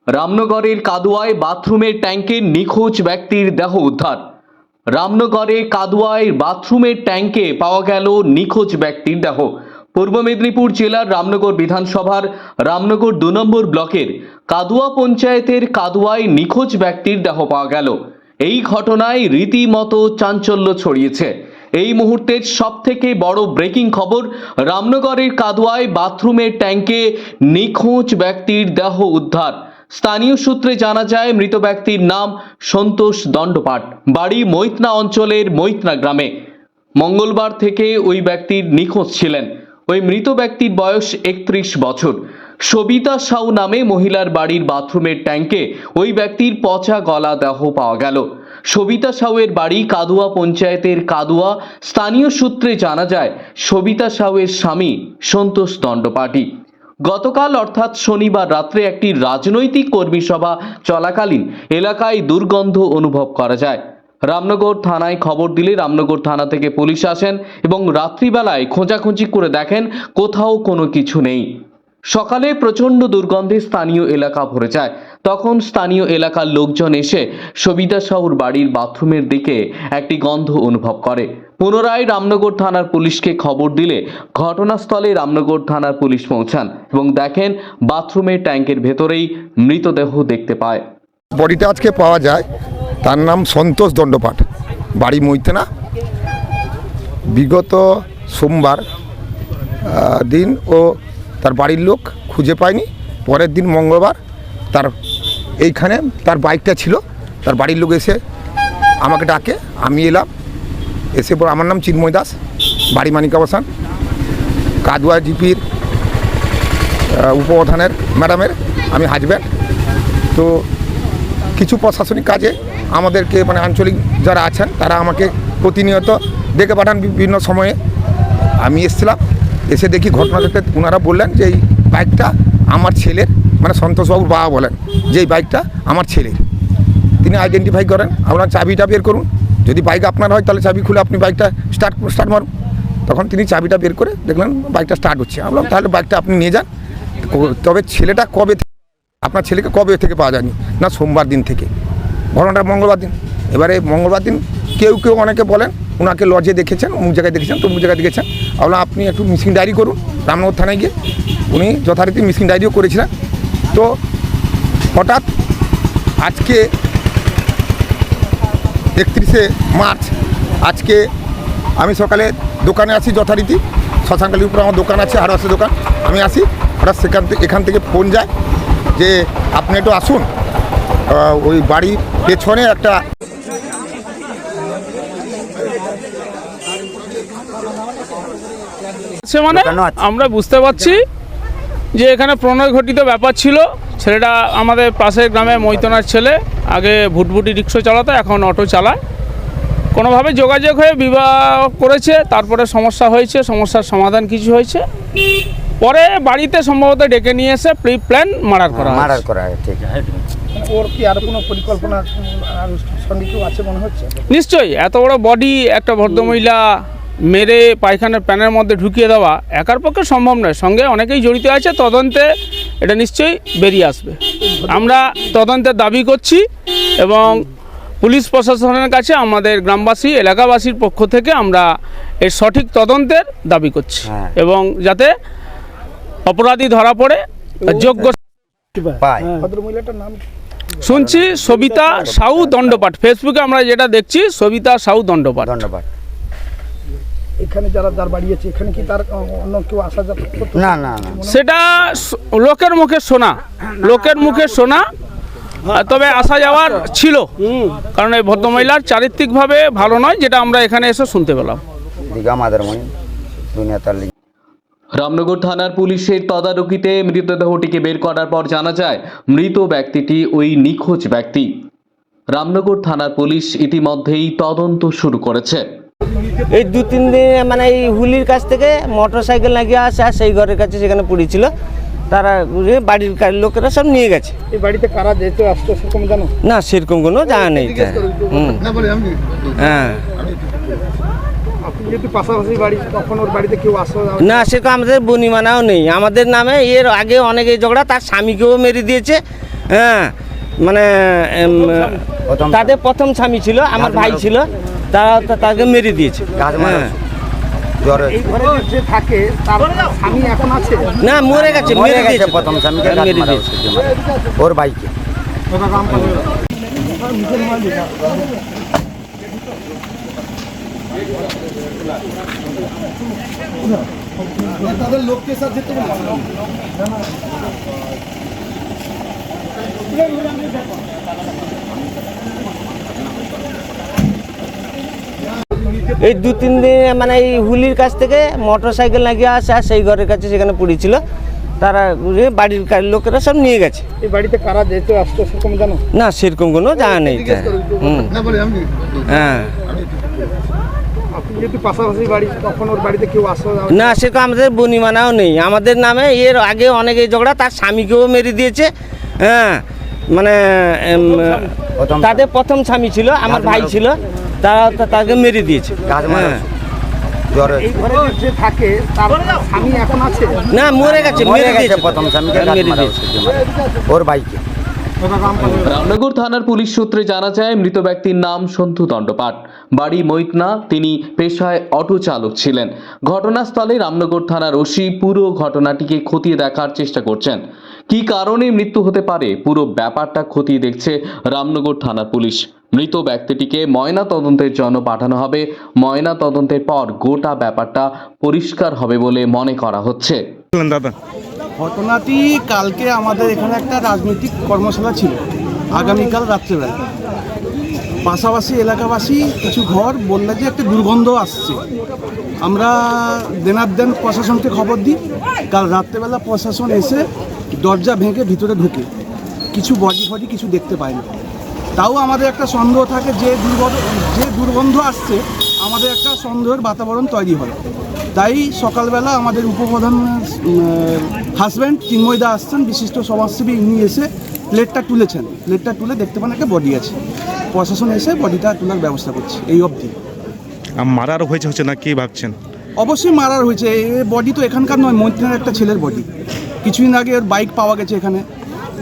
রামনগরের কাদুয়ায় বাথরুমের ট্যাঙ্কে নিখোঁজ ব্যক্তির দেহ উদ্ধার। রামনগরে কাদুয়ায় বাথরুমের ট্যাঙ্কে পাওয়া গেল নিখোঁজ ব্যক্তির দেহ। পূর্ব মেদিনীপুর জেলার রামনগর বিধানসভার রামনগর 2 নম্বর ব্লকের কাদুয়া পঞ্চায়েতের কাদুয়ায় নিখোঁজ ব্যক্তির দেহ পাওয়া গেল। এই ঘটনায় রীতিমতো চাঞ্চল্য ছড়িয়েছে। এই মুহূর্তের সবথেকে বড় ব্রেকিং খবর, রামনগরের কাদুয়ায় বাথরুমের ট্যাঙ্কে নিখোঁজ ব্যক্তির দেহ উদ্ধার। স্থানীয় সূত্রে জানা যায়, মৃত ব্যক্তির নাম সন্তোষ দণ্ডপাট, বাড়ি মৈতনা অঞ্চলের মৈতনা গ্রামে। মঙ্গলবার থেকে ওই ব্যক্তির নিখোঁজ ছিলেন। ওই মৃত ব্যক্তির বয়স 31 বছর। সবিতা সাউ নামে মহিলার বাড়ির বাথরুমের ট্যাঙ্কে ওই ব্যক্তির পচা গলা দেহ পাওয়া গেল। সবিতা সাউয়ের বাড়ি কাদুয়া পঞ্চায়েতের কাদুয়া। স্থানীয় সূত্রে জানা যায়, সবিতা সাউয়ের স্বামী সন্তোষ দণ্ডপাটি গতকাল অর্থাৎ শনিবার রাত্রে একটি রাজনৈতিক কর্মী সভা চলাকালীন এলাকায় দুর্গন্ধ অনুভব করা যায়। রামনগর থানায় খবর দিলে রামনগর থানা থেকে পুলিশ আসেন এবং রাত্রিবেলায় খোঁজাখুঁজি করে দেখেন কোথাও কোনো কিছু নেই। সকালে প্রচণ্ড দুর্গন্ধে স্থানীয় এলাকা ভরে যায়। তখন স্থানীয় এলাকার লোকজন এসে সবিতা সাউর বাড়ির বাথরুমের দিকে একটি গন্ধ অনুভব করে। পুনরায় রামনগর থানার পুলিশকে খবর দিলে ঘটনাস্থলে রামনগর থানার পুলিশ পৌঁছান এবং দেখেন বাথরুমের ট্যাঙ্কের ভেতরেই মৃতদেহ দেখতে পায়। বডিটা আজকে পাওয়া যায়, তার নাম সন্তোষ দণ্ডপাট, বাড়ি মৈতনা। বিগত সোমবার দিন ও তার বাড়ির লোক খুঁজে পায়নি। পরের দিন মঙ্গলবার তার এইখানে তার বাইকটা ছিল, তার বাড়ির লোক এসে আমাকে ডাকে, আমি এলাম। এসে পর আমার নাম চিন্ময় দাস, বাড়ি মানিকাবাসান, কাদুয়া জিপির উপপ্রধানের ম্যাডামের আমি হাজব্যান্ড। তো কিছু প্রশাসনিক কাজে আমাদেরকে আঞ্চলিক যারা আছেন তারা আমাকে প্রতিনিয়ত ডেকে পাঠান বিভিন্ন সময়ে। আমি এসেছিলাম, এসে দেখি ঘটনা দেখতে ওনারা বললেন যে এই বাইকটা আমার ছেলের, সন্তোষবাবুর বাবা বলেন যে এই বাইকটা আমার ছেলের। তিনি আইডেন্টিফাই করেন, আপনার চাবিটা বের করুন, যদি বাইক আপনার হয় তাহলে চাবি খুলে আপনি বাইকটা স্টার্ট মারুন। তখন তিনি চাবিটা বের করে দেখলেন বাইকটা স্টার্ট হচ্ছে। আমরা বললাম তাহলে বাইকটা আপনি নিয়ে যান। তবে ছেলেটা আপনার ছেলেকে কবে থেকে পাওয়া যায়নি? না, সোমবার দিন থেকে। ঘটনাটা মঙ্গলবার দিন। এবারে মঙ্গলবার দিন কেউ অনেকে বলেন ওনাকে লজে দেখেছেন, অমুক জায়গায় দেখেছেন, তমুক জায়গায় দেখেছেন। আমরা আপনি একটু মিসিং ডায়েরি করুন রামনগর থানায় গিয়ে। উনি যথারীতি মিসিং ডায়েরিও করেছিলেন। তো হঠাৎ আজকে 31শে মার্চ, আজকে আমি সকালে দোকানে আসি, যথারীতি শ্মশানকালীর উপরে আমার দোকান আছে, হারবাসের দোকান। আমি আসি, হঠাৎ এখান থেকে ফোন যায় যে আপনি একটু আসুন, ওই বাড়ির পেছনে একটা মানে আমরা বুঝতে পারছি যে এখানে প্রণয় ঘটিত ব্যাপার ছিল। ছেলেটা আমাদের পাশের গ্রামে মৈতনার ছেলে, আগে ভুটভুটি রিক্সা চালাতো, এখন অটো চালায়। কোনোভাবে যোগাযোগ হয়ে বিবাহ করেছে, তারপরে সমস্যা হয়েছে, সমস্যার সমাধান কিছু হয়েছে, পরে বাড়িতে সম্ভবত ডেকে নিয়ে এসে প্রি প্ল্যান মার্ডার করা হয়। ঠিক আছে, ওর কি আর কোনো পরিকল্পনা সঙ্গে কেউ আছে মনে হচ্ছে? নিশ্চয়ই এত বড় বডি একটা ভদ্রমহিলা মেরে পায়খানার প্যানের মধ্যে ঢুকিয়ে দেওয়া একার পক্ষে সম্ভব নয়, সঙ্গে অনেকেই জড়িত আছে। তদন্তে এটা নিশ্চয়ই বেরিয়ে আসবে। আমরা তদন্তের দাবি করছি এবং পুলিশ প্রশাসনের কাছে আমাদের গ্রামবাসী এলাকাবাসীর পক্ষ থেকে আমরা এর সঠিক তদন্তের দাবি করছি এবং যাতে অপরাধী ধরা পড়ে যোগ্য পায়। ভদ্রমহিলাটার নাম শুনছি সবিতা সাউ দণ্ডপাট, ফেসবুকে আমরা যেটা দেখছি সবিতা সাউ দণ্ডপাট। এখানে যার বাড়ি আছে এখানে কি তার অন্য কেউ আসা যাওয়া করতো? না, সেটা লোকের মুখে শোনা, তবে আসা যাওয়ার ছিল, কারণ এই ভদ্রমহিলার চারিত্রিকভাবে ভালো নয়, যেটা আমরা এখানে এসে শুনতে পেলাম। রামনগর থানার পুলিশের তদারকিতে মৃতদেহটিকে বের করার পর জানা যায় মৃত ব্যক্তিটি ওই নিখোঁজ ব্যক্তি। রামনগর থানার পুলিশ ইতিমধ্যেই তদন্ত শুরু করেছে। এই 2-3 দিন এই হুলির কাছ থেকে মোটর সাইকেল লাগিয়ে আসে, আর সেই ঘরের কাছে সেখানে পড়েছিল। তারা বাড়ির লোকেরা সব নিয়ে গেছে। এই বাড়িতে কারা যেতে আসতো সেরকম জানো? না, সেরকম কোনো জানা নেই। হ্যাঁ, আপনি যদি পাশাপাশি বাড়ি, তখন ওর বাড়িতে কেউ আসো? না, সেরকম আমাদের বনিমানাও নেই। আমাদের নামে এর আগে অনেক এই ঝগড়া, তার স্বামীকেও মেরে দিয়েছে। হ্যাঁ মানে তাদের প্রথম স্বামী ছিল, আমার ভাই ছিল, তারা তাকে মেরে দিয়েছে। হ্যাঁ এই ঘরে যে থাকে তার স্বামী এখন আছে? না, মরে গেছে, মেরে দিয়েছে প্রথম স্বামীকে মেরে দিয়েছে। ওর বাইকে। তাদের লোককে সাথে যেতে এই 2-3 দিন মানে এই হুলির কাছ থেকে মোটর সাইকেল লাগিয়ে আসে, আর সেই ঘরের কাছে সেখানে পড়েছিল, তারা বাড়ির লোকেরা সব নিয়ে গেছে। এই বাড়িতে কারা যেতে আসতো সেরকম জানো? না, সেরকম কোনো জানা নেই। হ্যাঁ, আপনি যেহেতু পাশাপাশি বাড়ি, তখন ওর বাড়িতে কেউ আসতো? না, সেরকম আমাদের বনিমানাও নেই। আমাদের নামে এর আগে অনেক এই ঝগড়া, তার স্বামীকেও মেরে দিয়েছে। হ্যাঁ মানে তাদের প্রথম স্বামী ছিল, আমার ভাই ছিল, তারা তাকে মেরে দিয়েছে। হ্যাঁ এই ঘরে যে থাকে তার স্বামী এখন আছে? না, মরে গেছে, মেরে দিয়েছে প্রথম স্বামীকে মেরে দিয়েছে। ওর বাইকে। রামনগর থানার পুলিশ সূত্রে জানা যায় মৃত ব্যক্তির নাম সন্তু দণ্ডপাট, বাড়ি মৈতনা। তিনি পেশায় অটো চালক ছিলেন। ঘটনাস্থলে রামনগর থানার ওসি পুরো ঘটনাটিকে খতিয়ে দেখার চেষ্টা করছেন। কী কারণে মৃত্যু হতে পারে পুরো ব্যাপারটা খতিয়ে দেখছে রামনগর থানার পুলিশ। মৃত ব্যক্তিটিকে ময়না তদন্তের জন্য পাঠানো হবে। ময়না তদন্তের পর গোটা ব্যাপারটা পরিষ্কার হবে বলে মনে করা হচ্ছে। দাদা, ঘটনাটি কালকে আমাদের এখানে একটা রাজনৈতিক কর্মশালা ছিল, আগামীকাল রাত্রেবেলা। পাশাপাশি এলাকাবাসী কিছু ঘর বললে যে একটা দুর্গন্ধ আসছে। আমরা দেনাদ্দেন প্রশাসনকে খবর দিই। কাল রাত্রেবেলা প্রশাসন এসে দরজা ভেঙে ভিতরে ঢুকে কিছু বডি ফডি কিছু দেখতে পায়নি। তাও আমাদের একটা সন্দেহ থাকে, যে দুর্গন্ধ আসছে, আমাদের একটা সন্দেহের বাতাবরণ তৈরি হয়। তাই সকালবেলা আমাদের উপপ্রধান হাজব্যান্ড চিন্ময় দা আসছেন, বিশিষ্ট সমাজসেবী, ইনি এসে প্লেটটা তুলেছেন। প্লেটটা তুলে দেখতে পান একটা বডি আছে। প্রশাসন এসে বডিটা তোলার ব্যবস্থা করছে। এই অবধি মারার হয়েছে না কি ভাবছেন? অবশ্যই মারার হয়েছে। এই বডি তো এখানকার নয়, মৈত্রের একটা ছেলের বডি। কিছুদিন আগে ওর বাইক পাওয়া গেছে এখানে,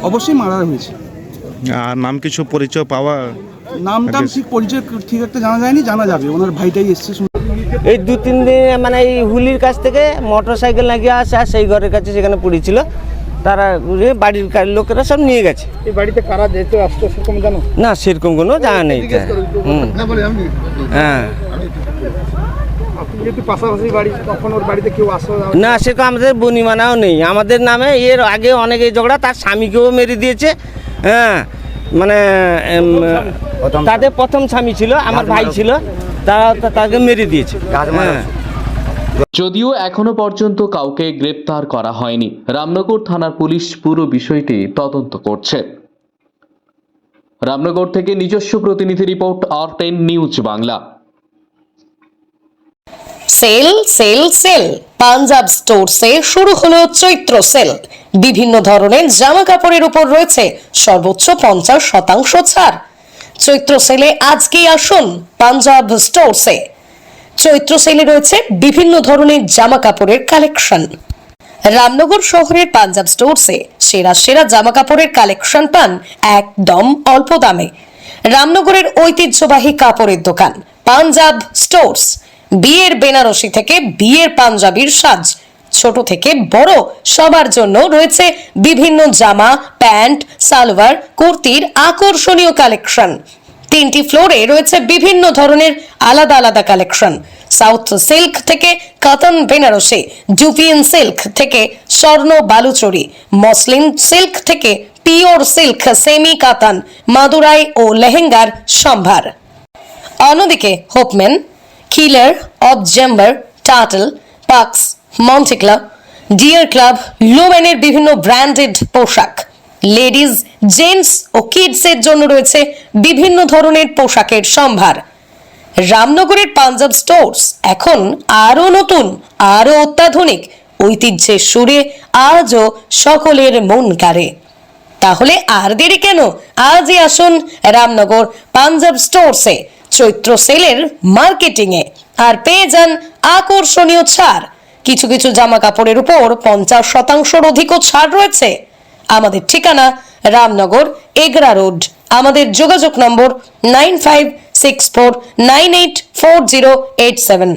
অবশ্যই মারার হয়েছে। আর নাম কিছু পরিচয় পাওয়া? নাম ঠিক পরিচয় ঠিক একটা জানা যায়নি, জানা যাবে। ওনার ভাইটাই এসছে। এই 2-3 দিন মানে এই হুলির কাছ থেকে মোটর সাইকেল লাগিয়ে আসে, আর সেই ঘরের কাছে সেখানে পড়েছিল, তারা বাড়ির লোকেরা সব নিয়ে গেছে। এই বাড়িতে কারা যেতে আসতো সেরকম জানো? না, সেরকম কোনো জানা নেই। হ্যাঁ, আপনি যেহেতু পাশাপাশি বাড়ি, তখন ওর বাড়িতে কেউ আসতো? না, সেরকম আমাদের বনিমানাও নেই। আমাদের নামে এর আগে অনেক এই ঝগড়া, তার স্বামীকেও মেরে দিয়েছে। হ্যাঁ মানে তাদের প্রথম স্বামী ছিল, আমার ভাই ছিল, তারা তাকে মেরে দিয়েছে। হ্যাঁ যদিও এখনো পর্যন্ত কাউকে গ্রেপ্তার করা হয়নি, রামনগর থানার পুলিশ পুরো বিষয়টি তদন্ত করছে। রামনগর থেকে নিজস্ব প্রতিনিধি report, R10 news Bangla. Sale sale sale Punjab স্টোরসে শুরু হলো চৈত্র সেল। বিভিন্ন ধরনের জামা কাপড়ের উপর রয়েছে সর্বোচ্চ 50% ছাড়। চৈত্র সেলে আজকেই আসুন পাঞ্জাব স্টোরসে। চৈত্র সেলে রয়েছে বিভিন্ন ধরনের জামা কাপড়ের কালেকশন। রামনগর শহরের পাঞ্জাব স্টোরসে সেরা সেরা জামা কাপড়ের কালেকশন পান একদম অল্প দামে। রামনগরের ঐতিহ্যবাহী কাপড়ের দোকান পাঞ্জাব স্টোরস। বিয়ের বেনারসি থেকে বিয়ের পাঞ্জাবির সাজ, ছোট থেকে বড় সবার জন্য রয়েছে বিভিন্ন জামা, প্যান্ট, সালোয়ার, কুর্তির আকর্ষণীয় কালেকশন। 3টি ফ্লোরে রয়েছে বিভিন্ন ধরনের আলাদা আলাদা কালেকশন। সাউথ সিল্ক থেকে কটন বেনারসি, জুপিয়ান সিল্ক থেকে স্বর্ণ বালুচরি, মসলিন সিল্ক থেকে পিওর সিল্ক, সেমি কাতান, মাদুরাই ও লেহেঙ্গার সম্ভার। অন্যদিকে হোপম্যান, কিলার, অবজেম্বার, টার্টল, পাক্স, মন্টিক্লা, ডিয়ার ক্লাব, লুমেনের বিভিন্ন ব্র্যান্ডেড পোশাক। লেডিজ, জেন্টস ও কিডসের জন্য রয়েছে বিভিন্ন ধরনের পোশাকের সম্ভার। রামনগরের পাঞ্জাব স্টোরস এখন আরো নতুন, আরো অত্যাধুনিক, ঐতিহ্যের সুরে আজও সকলের মন কাড়ে। তাহলে আর দেরি কেন? আজই আসুন রামনগর পাঞ্জাব স্টোরসে চৈত্র সেলের মার্কেটিং এ, আর পেয়ে যান আকর্ষণীয় ছাড়। কিছু কিছু জামা কাপড়ের উপর 50% অধিকও ছাড় রয়েছে। আমাদের ঠিকানা রামনগর, এগরা রোড। আমাদের যোগাযোগ নম্বর 9564984087।